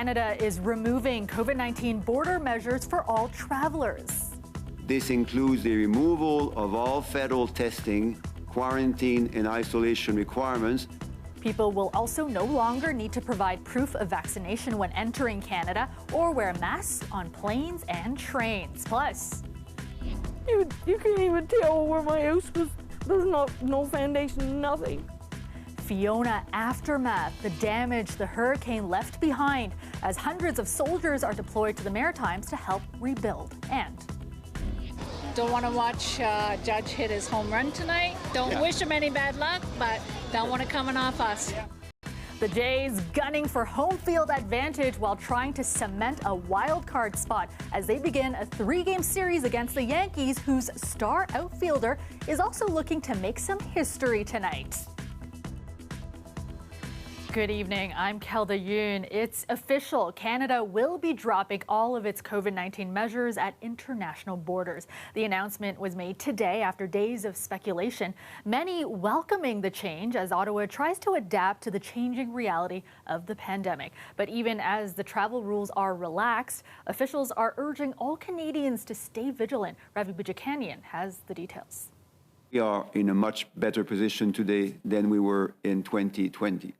Canada is removing COVID-19 border measures for all travelers. This includes the removal of all federal testing, quarantine, and isolation requirements. People will also no longer need to provide proof of vaccination when entering Canada or wear masks on planes and trains. Plus, you can't even tell where my house was. There's no foundation, nothing. Fiona aftermath, the damage the hurricane left behind as hundreds of soldiers are deployed to the Maritimes to help rebuild. And don't want to watch Judge hit his home run tonight. Don't wish him any bad luck, but don't want it coming off us. The Jays gunning for home field advantage while trying to cement a wild card spot as they begin a 3-game series against the Yankees, whose star outfielder is also looking to make some history tonight. Good evening, I'm Kelda Yoon. It's official. Canada will be dropping all of its COVID-19 measures at international borders. The announcement was made today after days of speculation, many welcoming the change as Ottawa tries to adapt to the changing reality of the pandemic. But even as the travel rules are relaxed, officials are urging all Canadians to stay vigilant. Ravi Bujikanian has the details. We are in a much better position today than we were in 2020.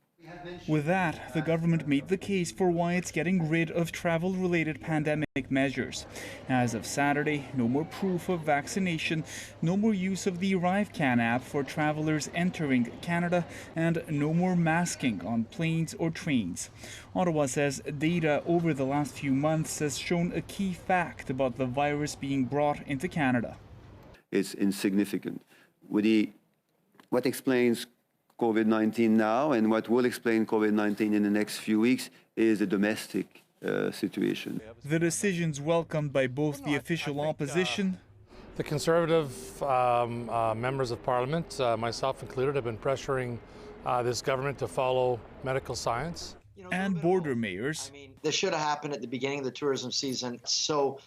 With that, the government made the case for why it's getting rid of travel-related pandemic measures. As of Saturday, no more proof of vaccination, no more use of the ArriveCan app for travelers entering Canada, and no more masking on planes or trains. Ottawa says data over the last few months has shown a key fact about the virus being brought into Canada. It's insignificant. What explains COVID-19 now and what will explain COVID-19 in the next few weeks is the domestic situation. The decision's welcomed by both the official opposition. The Conservative members of Parliament, myself included, have been pressuring this government to follow medical science. And border mayors. This should have happened at the beginning of the tourism season. So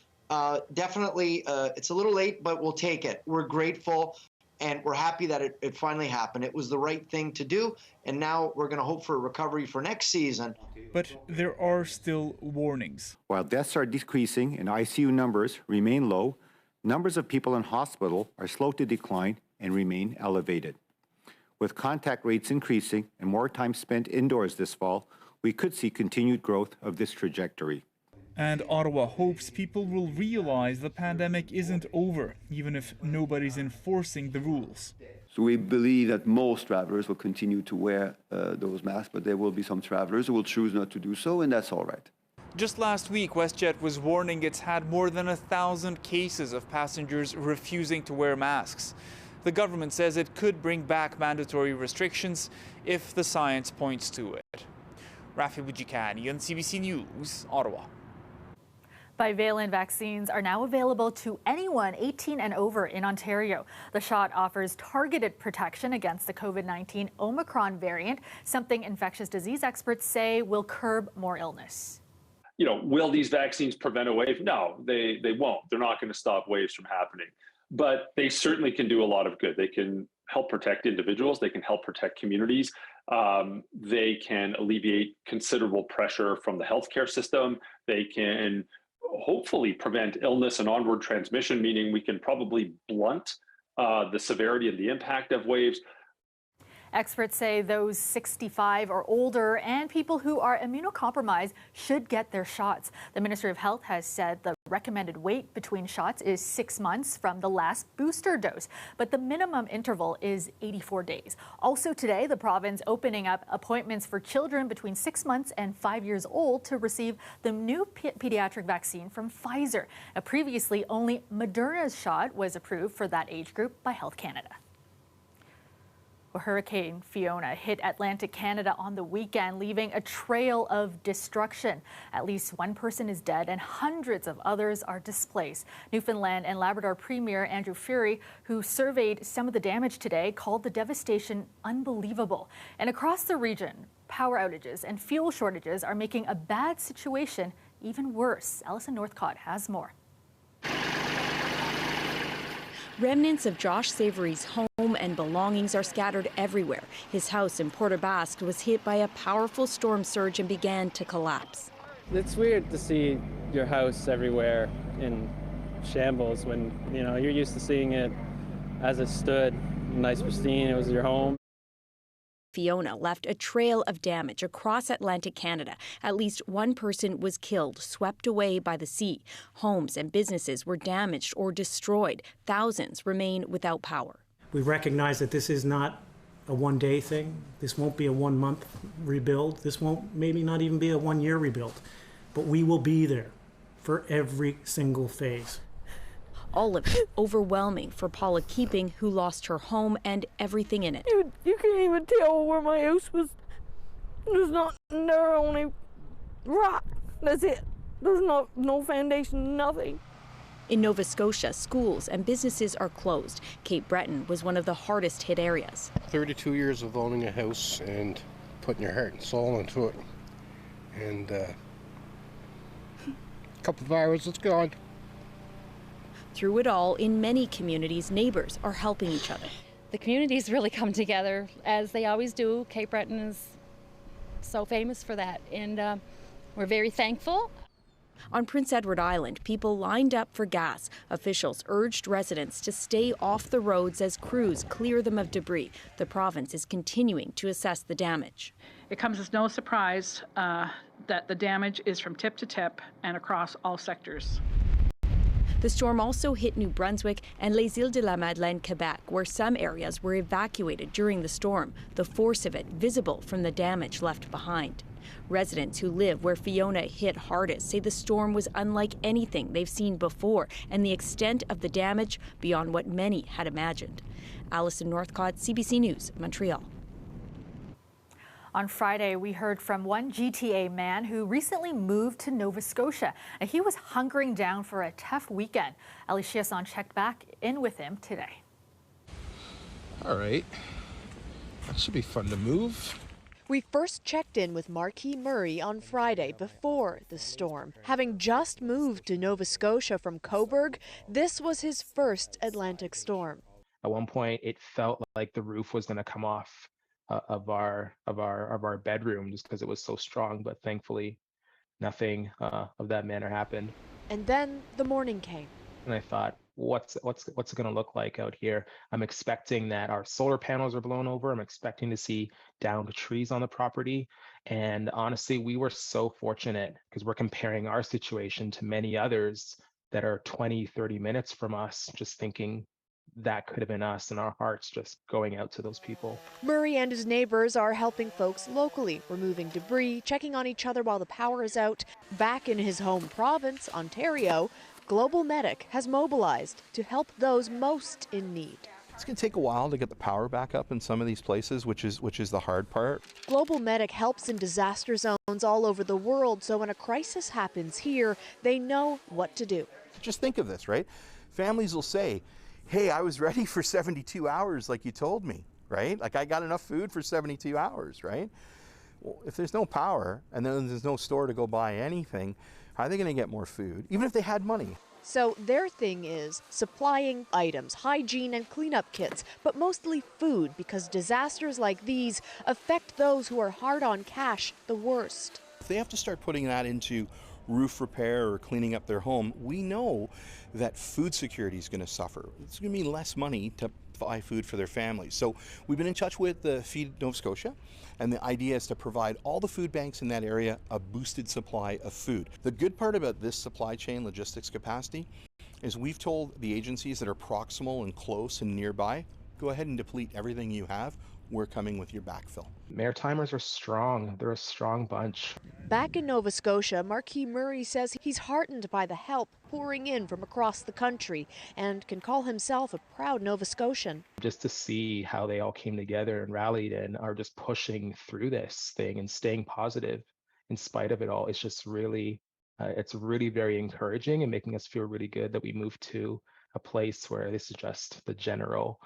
definitely, it's a little late, but we'll take it. We're grateful. And we're happy that it finally happened. It was the right thing to do, and now we're going to hope for a recovery for next season. But there are still warnings. While deaths are decreasing and ICU numbers remain low, numbers of people in hospital are slow to decline and remain elevated. With contact rates increasing and more time spent indoors this fall, we could see continued growth of this trajectory. And Ottawa hopes people will realize the pandemic isn't over, even if nobody's enforcing the rules. So we believe that most travelers will continue to wear those masks, but there will be some travelers who will choose not to do so, and that's all right. Just last week, WestJet was warning it's had more than 1,000 cases of passengers refusing to wear masks. The government says it could bring back mandatory restrictions if the science points to it. Rafi Bujikani on CBC News, Ottawa. Bivalent vaccines are now available to anyone 18 and over in Ontario. The shot offers targeted protection against the COVID-19 Omicron variant, something infectious disease experts say will curb more illness. Will these vaccines prevent a wave? No, they won't. They're not going to stop waves from happening. But they certainly can do a lot of good. They can help protect individuals. They can help protect communities. They can alleviate considerable pressure from the healthcare system. They can hopefully prevent illness and onward transmission, meaning we can probably blunt the severity and the impact of waves. Experts say those 65 or older and people who are immunocompromised should get their shots. The Ministry of Health has said the recommended wait between shots is 6 months from the last booster dose, but the minimum interval is 84 days. Also today, the province opening up appointments for children between 6 months and 5 years old to receive the new pediatric vaccine from Pfizer. Previously, only Moderna's shot was approved for that age group by Health Canada. Hurricane Fiona hit Atlantic Canada on the weekend, leaving a trail of destruction. At least one person is dead and hundreds of others are displaced. Newfoundland and Labrador Premier Andrew Furey, who surveyed some of the damage today, called the devastation unbelievable. And across the region, power outages and fuel shortages are making a bad situation even worse. Alison Northcott has more. Remnants of Josh Savory's home and belongings are scattered everywhere. His house in Port aux Basques was hit by a powerful storm surge and began to collapse. It's weird to see your house everywhere in shambles when, you know, you're used to seeing it as it stood, nice, pristine, it was your home. Fiona left a trail of damage across Atlantic Canada. At least one person was killed, swept away by the sea. Homes and businesses were damaged or destroyed. Thousands remain without power. We recognize that this is not a one-day thing. This won't be a one-month rebuild. This won't maybe not even be a one-year rebuild. But we will be there for every single phase. All of it overwhelming for Paula Keeping, who lost her home and everything in it. You can't even tell where my house was. There's not there, only rock. That's it. There's no foundation, nothing. In Nova Scotia, schools and businesses are closed. Cape Breton was one of the hardest hit areas. 32 years of owning a house and putting your heart and soul into it. And a couple of hours, it's gone. Through it all, in many communities, neighbors are helping each other. The communities really come together, as they always do. Cape Breton is so famous for that, and we're very thankful. On Prince Edward Island, people lined up for gas. Officials urged residents to stay off the roads as crews clear them of debris. The province is continuing to assess the damage. It comes as no surprise that the damage is from tip to tip and across all sectors. The storm also hit New Brunswick and Les Îles de la Madeleine, Quebec, where some areas were evacuated during the storm, the force of it visible from the damage left behind. Residents who live where Fiona hit hardest say the storm was unlike anything they've seen before, and the extent of the damage beyond what many had imagined. Alison Northcott, CBC News, Montreal. On Friday, we heard from one GTA man who recently moved to Nova Scotia. And he was hunkering down for a tough weekend. Ali Chiasson checked back in with him today. All right, that should be fun to move. We first checked in with Marquis Murray on Friday before the storm. Having just moved to Nova Scotia from Cobourg, this was his first Atlantic storm. At one point, it felt like the roof was going to come off of our bedroom just because it was so strong, but thankfully nothing of that manner happened. And then the morning came. And I thought, what's it going to look like out here? I'm expecting that our solar panels are blown over. I'm expecting to see downed trees on the property. And honestly, we were so fortunate because we're comparing our situation to many others that are 20, 30 minutes from us, just thinking that could have been us, and our hearts just going out to those people. Murray and his neighbors are helping folks locally, removing debris, checking on each other while the power is out. Back in his home province, Ontario, Global Medic has mobilized to help those most in need. It's going to take a while to get the power back up in some of these places, which is the hard part. Global Medic helps in disaster zones all over the world, so when a crisis happens here, they know what to do. Just think of this, right? Families will say, hey, I was ready for 72 hours like you told me, right? Like I got enough food for 72 hours, right? Well, if there's no power and then there's no store to go buy anything, how are they going to get more food, even if they had money? So their thing is supplying items, hygiene and cleanup kits, but mostly food, because disasters like these affect those who are hard on cash the worst. If they have to start putting that into roof repair or cleaning up their home, we know that food security is going to suffer. It's going to be less money to buy food for their families. So we've been in touch with the Feed Nova Scotia, and the idea is to provide all the food banks in that area a boosted supply of food. The good part about this supply chain logistics capacity is we've told the agencies that are proximal and close and nearby, go ahead and deplete everything you have. We're coming with your backfill. Maritimers are strong. They're a strong bunch. Back in Nova Scotia, Marquis Murray says he's heartened by the help pouring in from across the country and can call himself a proud Nova Scotian. Just to see how they all came together and rallied and are just pushing through this thing and staying positive in spite of it all, it's just really, it's really very encouraging and making us feel really good that we moved to a place where this is just the general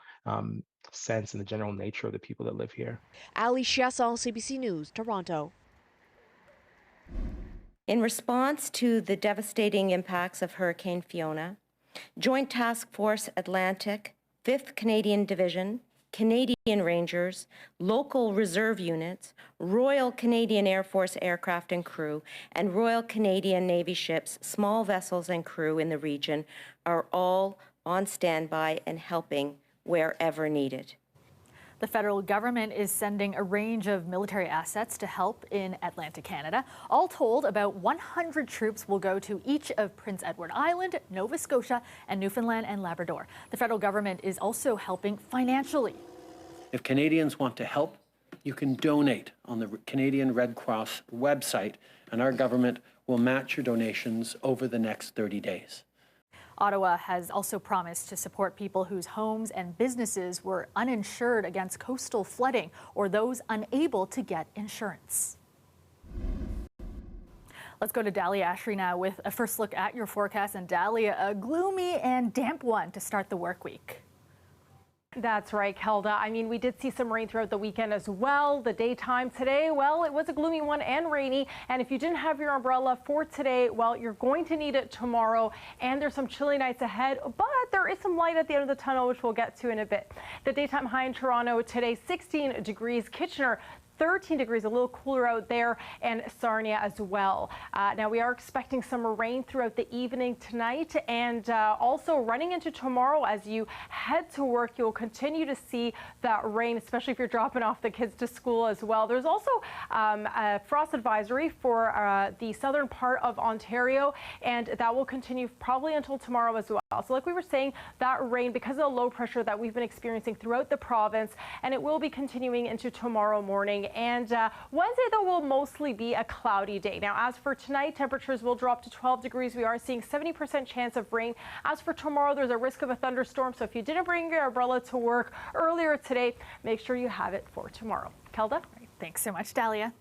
sense and the general nature of the people that live here. Ali Chiasson, CBC News, Toronto. In response to the devastating impacts of Hurricane Fiona, Joint Task Force Atlantic, 5th Canadian Division, Canadian Rangers, local reserve units, Royal Canadian Air Force aircraft and crew, and Royal Canadian Navy ships, small vessels and crew in the region are all on standby and helping wherever needed. The federal government is sending a range of military assets to help in Atlantic Canada. All told, about 100 troops will go to each of Prince Edward Island, Nova Scotia, and Newfoundland and Labrador. The federal government is also helping financially. If Canadians want to help, you can donate on the Canadian Red Cross website, and our government will match your donations over the next 30 days. Ottawa has also promised to support people whose homes and businesses were uninsured against coastal flooding or those unable to get insurance. Let's go to Dahlia Ashry now with a first look at your forecast. And Dahlia, a gloomy and damp one to start the work week. That's right, Kelda. I mean, we did see some rain throughout the weekend as well. The daytime today, well, it was a gloomy one and rainy. And if you didn't have your umbrella for today, well, you're going to need it tomorrow. And there's some chilly nights ahead, but there is some light at the end of the tunnel, which we'll get to in a bit. The daytime high in Toronto today, 16 degrees. Kitchener, 13 degrees, a little cooler out there, and Sarnia as well. Now we are expecting some rain throughout the evening tonight, and also running into tomorrow. As you head to work, you'll continue to see that rain, especially if you're dropping off the kids to school as well. There's also a frost advisory for the southern part of Ontario, and that will continue probably until tomorrow as well. So like we were saying, that rain, because of the low pressure that we've been experiencing throughout the province, and it will be continuing into tomorrow morning. And Wednesday, though, will mostly be a cloudy day. Now, as for tonight, temperatures will drop to 12 degrees. We are seeing 70% chance of rain. As for tomorrow, there's a risk of a thunderstorm. So if you didn't bring your umbrella to work earlier today, make sure you have it for tomorrow. Kelda? Thanks so much, Dahlia.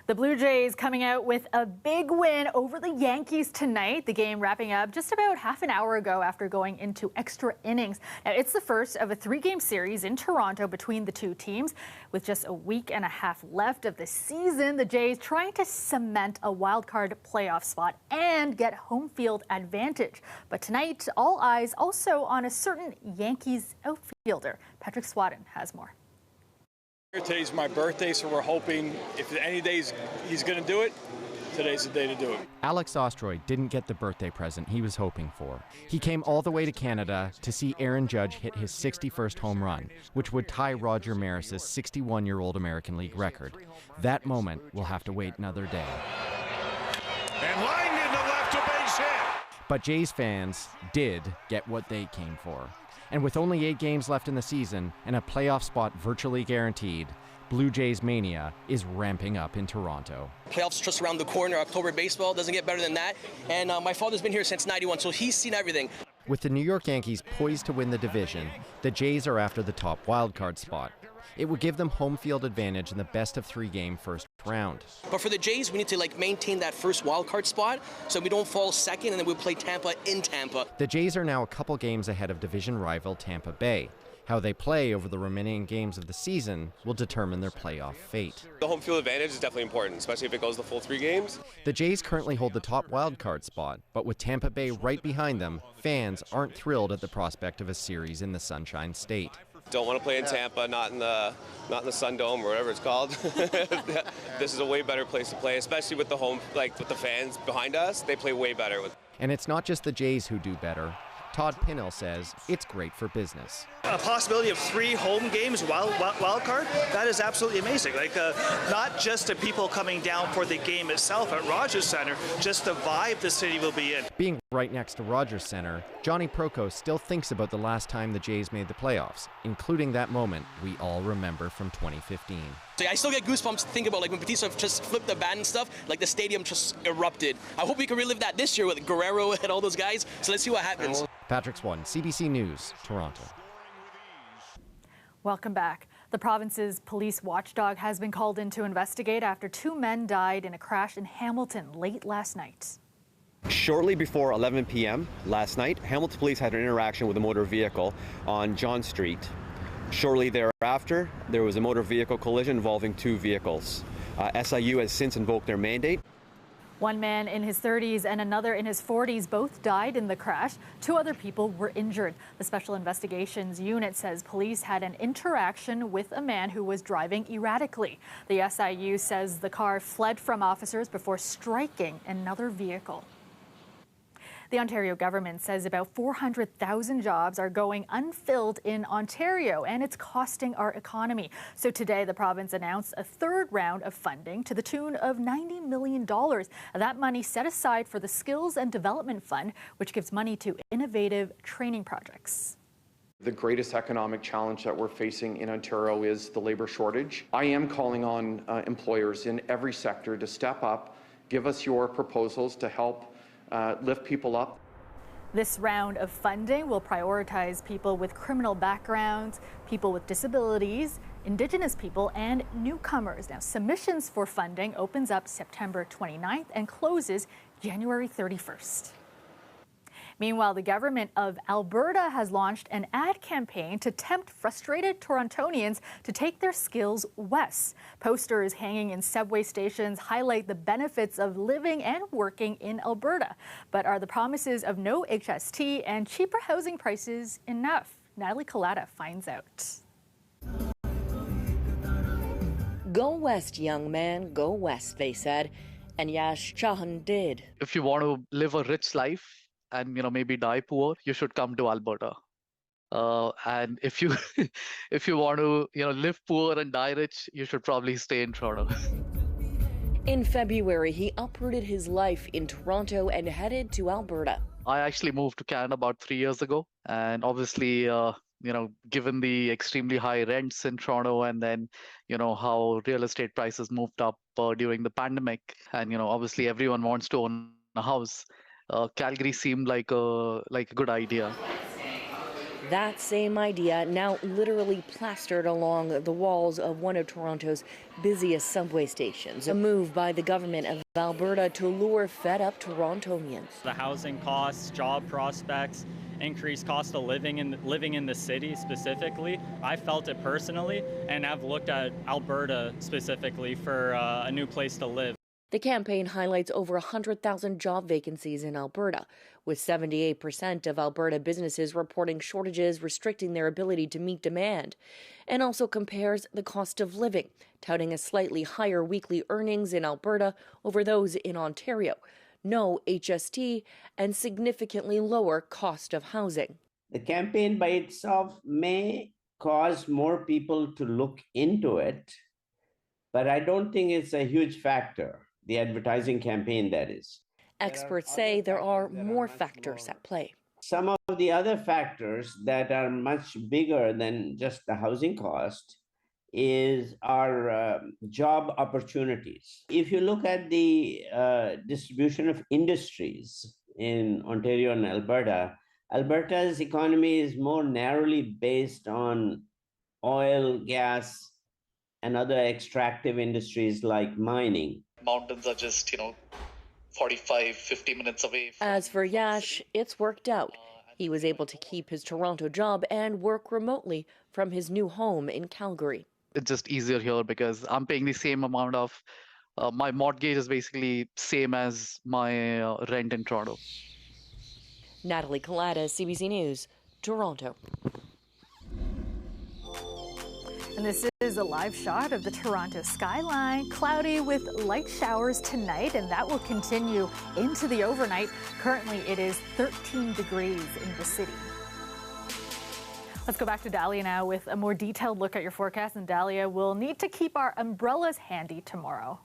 The Blue Jays coming out with a big win over the Yankees tonight. The game wrapping up just about half an hour ago after going into extra innings. Now, it's the first of a 3-game series in Toronto between the two teams. With just a week and a half left of the season, the Jays trying to cement a wild-card playoff spot and get home field advantage. But tonight, all eyes also on a certain Yankees outfielder. Patrick Swadden has more. Today's my birthday, so we're hoping if any days he's going to do it, today's the day to do it. Alex Ostroy didn't get the birthday present he was hoping for. He came all the way to Canada to see Aaron Judge hit his 61st home run, which would tie Roger Maris's 61-year-old American League record. That moment will have to wait another day. And lined into left, a base hit. But Jays fans did get what they came for. And with only 8 games left in the season and a playoff spot virtually guaranteed, Blue Jays mania is ramping up in Toronto. Playoffs just around the corner. October baseball doesn't get better than that. And my father's been here since '91, so he's seen everything. With the New York Yankees poised to win the division, the Jays are after the top wildcard spot. It would give them home field advantage in the best-of-3-game first round. But for the Jays, we need to maintain that first wild card spot so we don't fall second, and then we'll play Tampa in Tampa. The Jays are now a couple games ahead of division rival Tampa Bay. How they play over the remaining games of the season will determine their playoff fate. The home field advantage is definitely important, especially if it goes the full 3 games. The Jays currently hold the top wildcard spot, but with Tampa Bay right behind them, fans aren't thrilled at the prospect of a series in the Sunshine State. Don't want to play in Tampa, not in the Sun Dome or whatever it's called. This is a way better place to play, especially with the home, with the fans behind us. They play way better. And it's not just the Jays who do better. Todd Pinnell says it's great for business. A possibility of 3 home games wild card, that is absolutely amazing. Not just the people coming down for the game itself at Rogers Centre, just the vibe the city will be in. Being right next to Rogers Centre, Johnny Prokost still thinks about the last time the Jays made the playoffs, including that moment we all remember from 2015. So I still get goosebumps to think about when Batista just flipped the bat and stuff, the stadium just erupted. I hope we can relive that this year with Guerrero and all those guys. So let's see what happens. Patrick Swan, CBC News, Toronto. Welcome back. The province's police watchdog has been called in to investigate after 2 men died in a crash in Hamilton late last night. Shortly before 11 p.m. last night, Hamilton police had an interaction with a motor vehicle on John Street. Shortly thereafter, there was a motor vehicle collision involving 2 vehicles. SIU has since invoked their mandate. One man in his 30s and another in his 40s both died in the crash. 2 other people were injured. The Special Investigations Unit says police had an interaction with a man who was driving erratically. The SIU says the car fled from officers before striking another vehicle. The Ontario government says about 400,000 jobs are going unfilled in Ontario, and it's costing our economy. So today, the province announced a 3rd round of funding to the tune of $90 million. That money set aside for the Skills and Development Fund, which gives money to innovative training projects. The greatest economic challenge that we're facing in Ontario is the labour shortage. I am calling on employers in every sector to step up, give us your proposals to help lift people up. This round of funding will prioritize people with criminal backgrounds, people with disabilities, Indigenous people, and newcomers. Now, submissions for funding opens up September 29th and closes January 31st. Meanwhile, the government of Alberta has launched an ad campaign to tempt frustrated Torontonians to take their skills west. Posters hanging in subway stations highlight the benefits of living and working in Alberta. But are the promises of no HST and cheaper housing prices enough? Natalie Collada finds out. Go west, young man, go west, they said. And Yash Chahan did. If you want to live a rich life, and maybe die poor, you should come to Alberta. And if you if you want to live poor and die rich, you should probably stay in Toronto. In February, he uprooted his life in Toronto and headed to Alberta. I actually moved to Canada about 3 years ago, and obviously, given the extremely high rents in Toronto, and then how real estate prices moved up during the pandemic, and obviously everyone wants to own a house. Calgary seemed like a good idea. That same idea now literally plastered along the walls of one of Toronto's busiest subway stations. A move by the government of Alberta to lure fed-up Torontonians. The housing costs, job prospects, increased cost of living in the city specifically. I felt it personally, and I've looked at Alberta specifically for a new place to live. The campaign highlights over 100,000 job vacancies in Alberta, with 78% of Alberta businesses reporting shortages restricting their ability to meet demand, and also compares the cost of living, touting a slightly higher weekly earnings in Alberta over those in Ontario, no HST, and significantly lower cost of housing. The campaign by itself may cause more people to look into it, but I don't think it's a huge factor. The advertising campaign, that is. Experts say there are more factors at play. Some of the other factors that are much bigger than just the housing cost is our job opportunities. If you look at the distribution of industries in Ontario and Alberta, Alberta's economy is more narrowly based on oil, gas, and other extractive industries like mining. Mountains are just, 45, 50 minutes away. As for Yash, it's worked out. He was able to keep his Toronto job and work remotely from his new home in Calgary. It's just easier here because I'm paying the same amount of, my mortgage is basically same as my rent in Toronto. Natalie Collada, CBC News, Toronto. And this is a live shot of the Toronto skyline, cloudy with light showers tonight, and that will continue into the overnight. Currently, it is 13 degrees in the city. Let's go back to Dahlia now with a more detailed look at your forecast. And Dahlia, will need to keep our umbrellas handy tomorrow.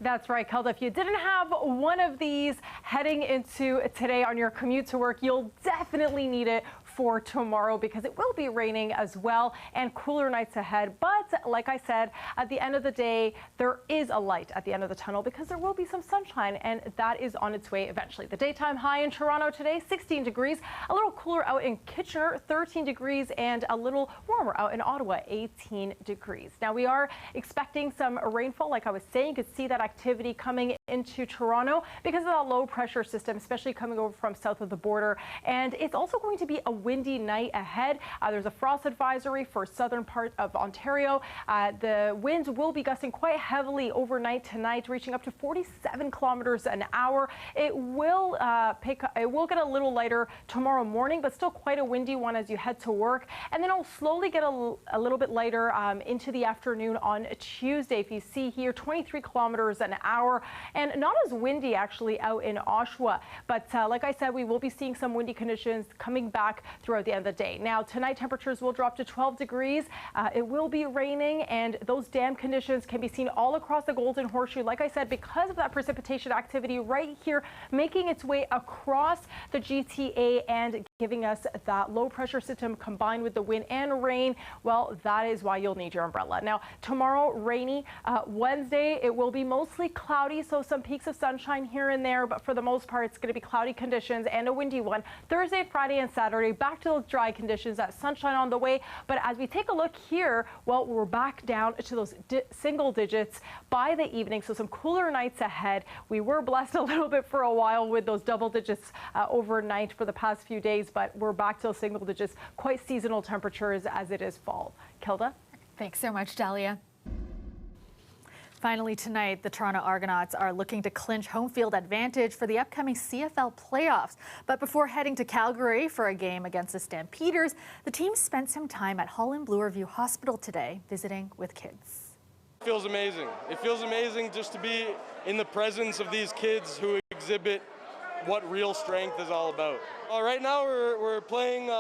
That's right, Kelda. If you didn't have one of these heading into today on your commute to work, you'll definitely need it for tomorrow because it will be raining as well and cooler nights ahead. But like I said, at the end of the day, there is a light at the end of the tunnel because there will be some sunshine, and that is on its way eventually. The daytime high in Toronto today, 16 degrees, a little cooler out in Kitchener, 13 degrees, and a little warmer out in Ottawa, 18 degrees. Now we are expecting some rainfall. Like I was saying, you could see that activity coming into Toronto because of that low pressure system, especially coming over from south of the border. And it's also going to be a windy night ahead. There's a frost advisory for southern part of Ontario. The winds will be gusting quite heavily overnight tonight, reaching up to 47 kilometers an hour. It will get a little lighter tomorrow morning, but still quite a windy one as you head to work. And then it'll slowly get a little bit lighter into the afternoon on Tuesday. If you see here, 23 kilometers an hour, and not as windy actually out in Oshawa. But like I said, we will be seeing some windy conditions coming back throughout the end of the day. Now tonight, temperatures will drop to 12 degrees. It will be raining, and those damp conditions can be seen all across the Golden Horseshoe. Like I said, because of that precipitation activity right here making its way across the GTA and giving us that low pressure system combined with the wind and rain, well, that is why you'll need your umbrella. Now, tomorrow, rainy. Wednesday, it will be mostly cloudy, so some peaks of sunshine here and there, but for the most part, it's going to be cloudy conditions and a windy one. Thursday, Friday, and Saturday, back to those dry conditions, that sunshine on the way. But as we take a look here, well, we're back down to those single digits by the evening, so some cooler nights ahead. We were blessed a little bit for a while with those double digits overnight for the past few days, but we're back to those single digits, quite seasonal temperatures as it is fall. Kilda? Thanks so much, Dahlia. Finally tonight, the Toronto Argonauts are looking to clinch home field advantage for the upcoming CFL playoffs. But before heading to Calgary for a game against the Stampeders, the team spent some time at Holland Bloorview Hospital today, visiting with kids. It feels amazing. It feels amazing just to be in the presence of these kids who exhibit what real strength is all about. Right now we're playing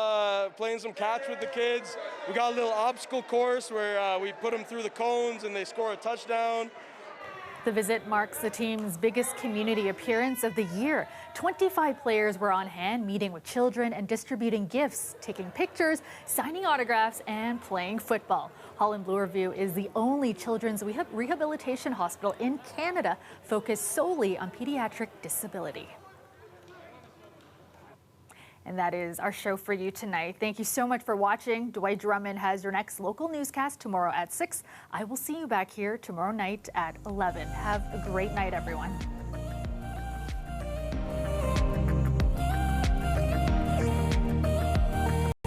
some catch with the kids. We got a little obstacle course where we put them through the cones and they score a touchdown. The visit marks the team's biggest community appearance of the year. 25 players were on hand, meeting with children and distributing gifts, taking pictures, signing autographs, and playing football. Holland Bloorview is the only children's rehabilitation hospital in Canada focused solely on pediatric disability. And that is our show for you tonight. Thank you so much for watching. Dwight Drummond has your next local newscast tomorrow at 6. I will see you back here tomorrow night at 11. Have a great night, everyone.